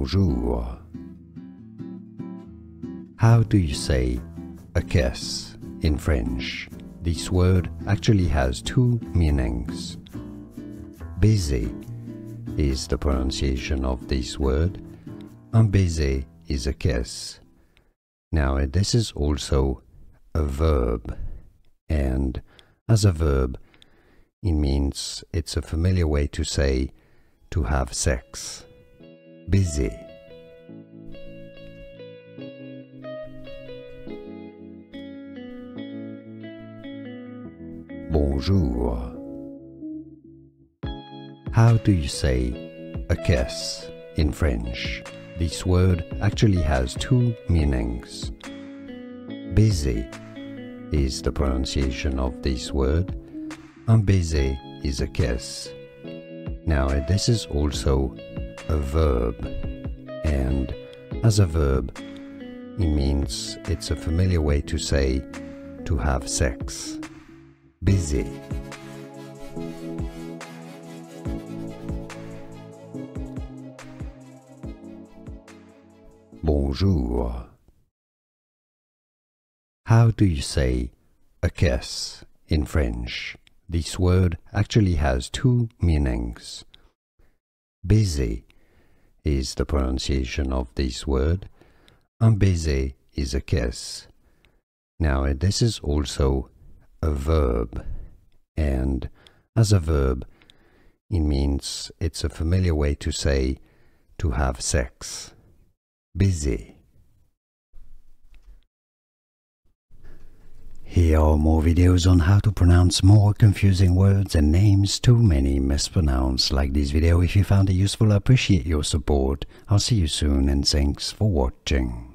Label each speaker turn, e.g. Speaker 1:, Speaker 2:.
Speaker 1: Bonjour. How do you say a kiss in French? This word actually has two meanings. Baiser is the pronunciation of this word, and baiser is a kiss. Now, this is also a verb, and as a verb, it means it's a familiar way to say to have sex. Baiser. Bonjour. How do you say a kiss in French? This word actually has two meanings. Baiser is the pronunciation of this word, and baiser is a kiss. Now, this is also a verb, and as a verb, it means it's a familiar way to say to have sex. Baiser. Bonjour. How do you say a kiss in French? This word actually has two meanings. Baiser is the pronunciation of this word, and baiser is a kiss. Now, this is also a verb, and as a verb, it means it's a familiar way to say to have sex. Baiser. Here are more videos on how to pronounce more confusing words and names too many mispronounced. Like this video if you found it useful. I appreciate your support. I'll see you soon and thanks for watching.